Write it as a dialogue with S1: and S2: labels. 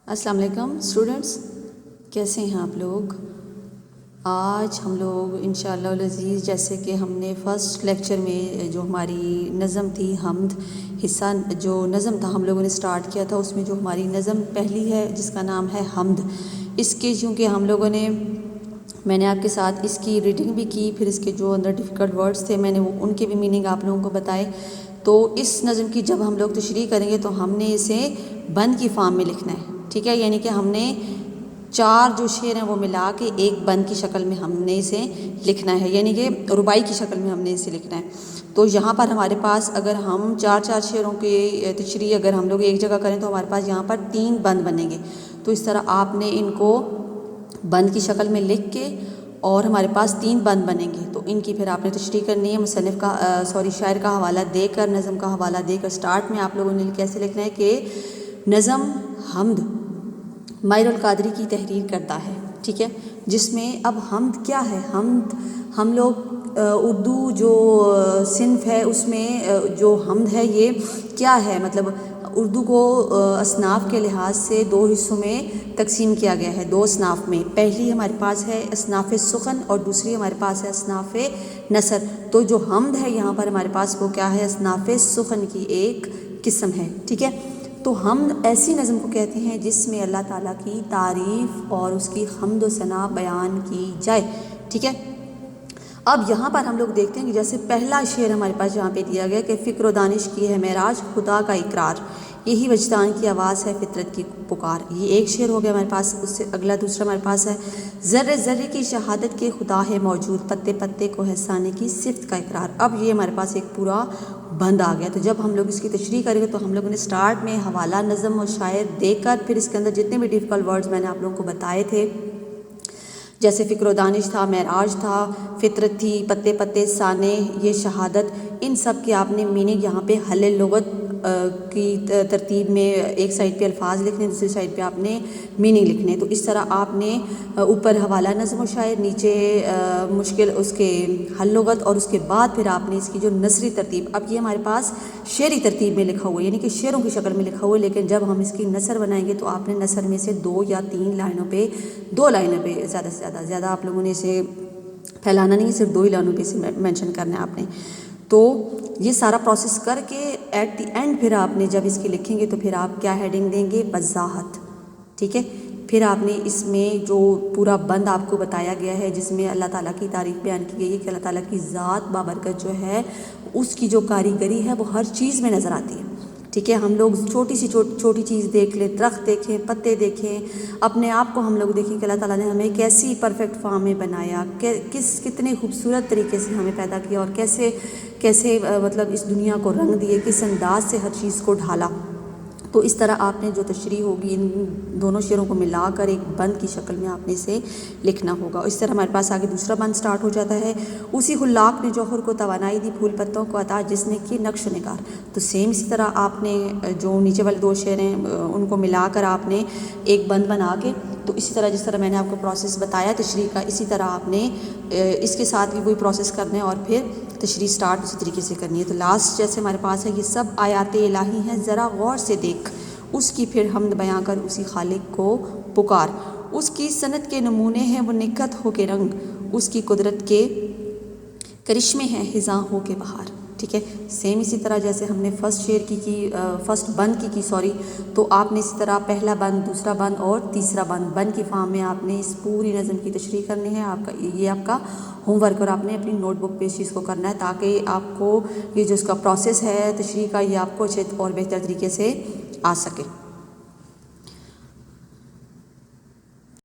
S1: السلام علیکم اسٹوڈنٹس، کیسے ہیں آپ لوگ؟ آج ہم لوگ انشاءاللہ العزیز جیسے کہ ہم نے فرسٹ لیکچر میں جو ہماری نظم تھی حمد حصہ جو نظم تھا ہم لوگوں نے سٹارٹ کیا تھا، اس میں جو ہماری نظم پہلی ہے جس کا نام ہے حمد، اس کے چونکہ ہم لوگوں نے میں نے آپ کے ساتھ اس کی ریڈنگ بھی کی، پھر اس کے جو اندر ڈیفیکلٹ ورڈز تھے میں نے ان کے بھی میننگ آپ لوگوں کو بتائے۔ تو اس نظم کی جب ہم لوگ تشریح کریں گے تو ہم نے اسے بند کی فارم میں لکھنا ہے، ٹھیک ہے؟ یعنی کہ ہم نے چار جو شعر ہیں وہ ملا کے ایک بند کی شکل میں ہم نے اسے لکھنا ہے، یعنی کہ ربائی کی شکل میں ہم نے اسے لکھنا ہے۔ تو یہاں پر ہمارے پاس اگر ہم چار شعروں کی تشریح اگر ہم لوگ ایک جگہ کریں تو ہمارے پاس یہاں پر 3 بند بنیں گے۔ تو اس طرح آپ نے ان کو بند کی شکل میں لکھ کے اور ہمارے پاس 3 بند بنیں گے، تو ان کی پھر آپ نے تشریح کرنی ہے مصنف کا شاعر کا حوالہ دے کر، نظم کا حوالہ دے کر۔ سٹارٹ میں آپ لوگوں نے کیسے لکھنا ہے کہ نظم حمد ماہر القادری کی تحریر کرتا ہے، ٹھیک ہے؟ جس میں اب حمد کیا ہے؟ حمد ہم لوگ اردو جو صنف ہے اس میں جو حمد ہے یہ کیا ہے؟ مطلب اردو کو اصناف کے لحاظ سے 2 حصوں میں تقسیم کیا گیا ہے، 2 اصناف میں۔ پہلی ہمارے پاس ہے اصناف سخن اور دوسری ہمارے پاس ہے اصناف نثر۔ تو جو حمد ہے یہاں پر ہمارے پاس وہ کیا ہے؟ اصناف سخن کی ایک قسم ہے، ٹھیک ہے؟ تو حمد ایسی نظم کو کہتے ہیں جس میں اللہ تعالیٰ کی تعریف اور اس کی حمد و ثنا بیان کی جائے، ٹھیک ہے؟ اب یہاں پر ہم لوگ دیکھتے ہیں کہ جیسے پہلا شعر ہمارے پاس یہاں پہ دیا گیا کہ فکر و دانش کی ہے معراج خدا کا اقرار، یہی وجدان کی آواز ہے فطرت کی پکار۔ یہ ایک شعر ہو گیا ہمارے پاس۔ اس سے اگلا دوسرا ہمارے پاس ہے ذرے ذرے کی شہادت کے خدا ہے موجود، پتے پتے کو احسانے کی صفت کا اقرار۔ اب یہ ہمارے پاس ایک پورا بند آ گیا۔ تو جب ہم لوگ اس کی تشریح کریں گے تو ہم لوگوں نے سٹارٹ میں حوالہ نظم و شاعر دے کر پھر اس کے اندر جتنے بھی ڈیفیکلٹ ورڈز میں نے آپ لوگوں کو بتائے تھے، جیسے فکر و دانش تھا، معراج تھا، فطرت تھی، پتے پتے سانے، یہ شہادت، ان سب کے آپ نے میننگ یہاں پہ حل لغت کی ترتیب میں ایک سائڈ پہ الفاظ لکھنے، دوسری سائڈ پہ آپ نے میننگ لکھنے۔ تو اس طرح آپ نے اوپر حوالہ نظم و شاعر، نیچے مشکل اس کے حل لغت، اور اس کے بعد پھر آپ نے اس کی جو نثری ترتیب، اب یہ ہمارے پاس شعری ترتیب میں لکھا ہوا ہے، یعنی کہ شعروں کی شکل میں لکھا ہوا ہے، لیکن جب ہم اس کی نثر بنائیں گے تو آپ نے نثر میں سے 2 یا 3 لائنوں پہ 2 لائنوں پہ زیادہ سے زیادہ آپ لوگوں نے اسے پھیلانا نہیں، صرف 2 ہی لائنوں پہ اسے مینشن کرنا ہے آپ نے۔ تو یہ سارا پروسیس کر کے ایٹ دی اینڈ پھر آپ نے جب اس کی لکھیں گے تو پھر آپ کیا ہیڈنگ دیں گے؟ وضاحت، ٹھیک ہے؟ پھر آپ نے اس میں جو پورا بند آپ کو بتایا گیا ہے جس میں اللہ تعالیٰ کی تعریف بیان کی گئی ہے کہ اللہ تعالیٰ کی ذات بابرکت جو ہے اس کی جو کاریگری ہے وہ ہر چیز میں نظر آتی ہے، ٹھیک ہے؟ ہم لوگ چھوٹی سی چھوٹی چیز دیکھ لیں، درخت دیکھیں، پتے دیکھیں، اپنے آپ کو ہم لوگ دیکھیں کہ اللہ تعالیٰ نے ہمیں کیسی پرفیکٹ فارم میں بنایا، کتنے خوبصورت طریقے سے ہمیں پیدا کیا، اور کیسے مطلب اس دنیا کو رنگ دیے، کس انداز سے ہر چیز کو ڈھالا۔ تو اس طرح آپ نے جو تشریح ہوگی ان دونوں شعروں کو ملا کر ایک بند کی شکل میں آپ نے اسے لکھنا ہوگا۔ اس طرح ہمارے پاس آگے دوسرا بند سٹارٹ ہو جاتا ہے اسی خلاق نے جوہر کو توانائی دی، پھول پتوں کو عطا جس نے کی نقش و نگار۔ تو سیم اسی طرح آپ نے جو نیچے والے 2 شعر ہیں ان کو ملا کر آپ نے ایک بند بنا کے، تو اسی طرح جس طرح میں نے آپ کو پروسیس بتایا تشریح کا، اسی طرح آپ نے اس کے ساتھ بھی وہی پروسیس کرنا ہے اور پھر تشریح سٹارٹ اسی طریقے سے کرنی ہے۔ تو لاسٹ جیسے ہمارے پاس ہے یہ سب آیات الہی ہیں ذرا غور سے دیکھ، اس کی پھر حمد بیاں کر اسی خالق کو پکار، اس کی صنعت کے نمونے ہیں وہ نکھت ہو کے رنگ، اس کی قدرت کے کرشمے ہیں خزاں ہو کے بہار، ٹھیک ہے؟ سیم اسی طرح جیسے ہم نے فرسٹ شعر فرسٹ بند کی سوری، تو آپ نے اسی طرح پہلا بند، دوسرا بند اور تیسرا بند کی فارم میں آپ نے اس پوری نظم کی تشریح کرنی ہے۔ یہ آپ کا ہوم ورک، اور آپ نے اپنی نوٹ بک پہ اس چیز کو کرنا ہے تاکہ آپ کو یہ جو اس کا پروسیس ہے تشریح کا یہ آپ کو اچھے اور بہتر طریقے سے آ سکے۔